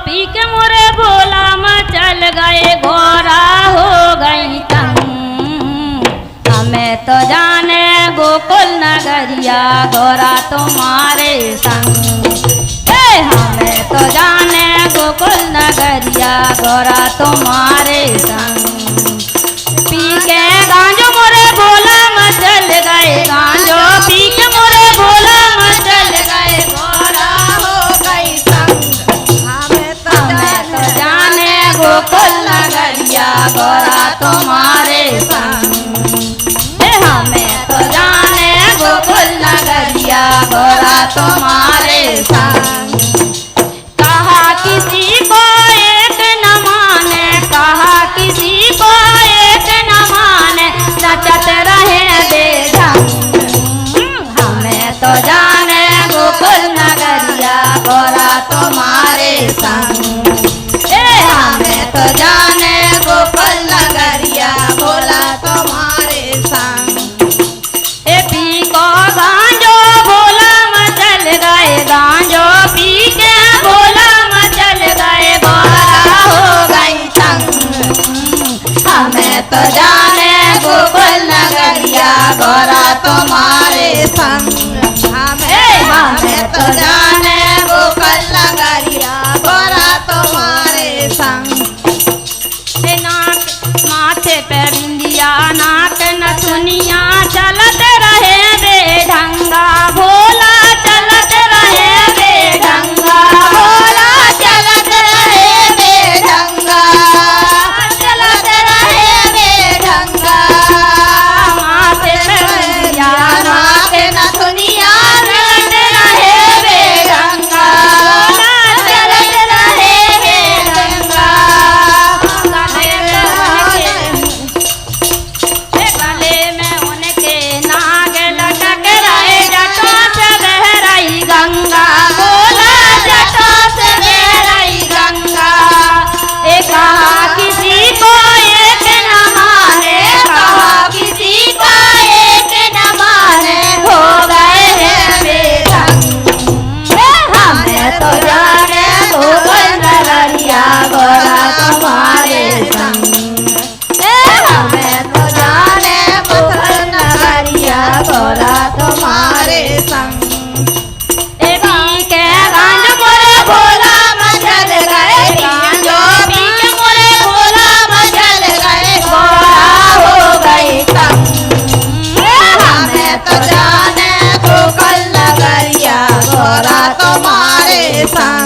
P के मोरे भोला मचल गए घोरा हो गई तंग। हमें तो जाने गोकुल नगरिया घोरा तुम्हारे संग। हमें तो जाने गोकुल नगरिया घोरा तुम्हारे संग। पी के गांजो मोरे भोला मचल गए गांजो पी के मोरे भोला मचल गए घोरा हो गई संग। हमें तो जाने गोकुल नगरिया घोरा तुम्हारे संग। हमें तो जाने गोकुल नगरिया घोरा तुम्हारे संग। कहा किसी को एक न माने कहा किसी को एक न माने नचत रहे बेढंग। हमें तो जाने गोकुल नगरिया घोरा तुम्हारे संग। हमें तो जाने गोकुल नगरिया भोला तुम्हारे संग। पी को गांजो भोला मचल गए गांजो पी के भोला मचल गए घोरा हो गई तंग। हमें तो जाने गोकुल नगरिया घोरा तुम्हारे संग। हमें तो जाने गोकुल नगरिया घोरा तुम्हारे संग। नाक माथे पे बिंदिया नाक नथुनिया चलत रहे बेढंगा भोला चलत रहे बेढंगा भोला चलत रहे बेढंगा चलत रहे बेढंगा। माथे पे बिंदिया नाक नथुनिया चलत रहे बेढंगा चलत रहे बेढंगा। गले में उनके नाग लटक रहे जटों से बह रही गंगा भोला जटों से बह रही गंगा। कहा किसी को एक न माने कहा किसी को एक न माने हो गए हैं बेढंग। हमें तो जाने गोकुल नगरिया घोरा तुम्हारे संग। हमें तो जाने गोकुल नगरिया घोरा तुम्हारे संग। पी के गांजो मोरे भोला मचल गए गांजो पी के मोरे भोला मचल गए घोरा हो गई तंग। हमें तो जाने गोकुल नगरिया घोरा तुम्हारे संग।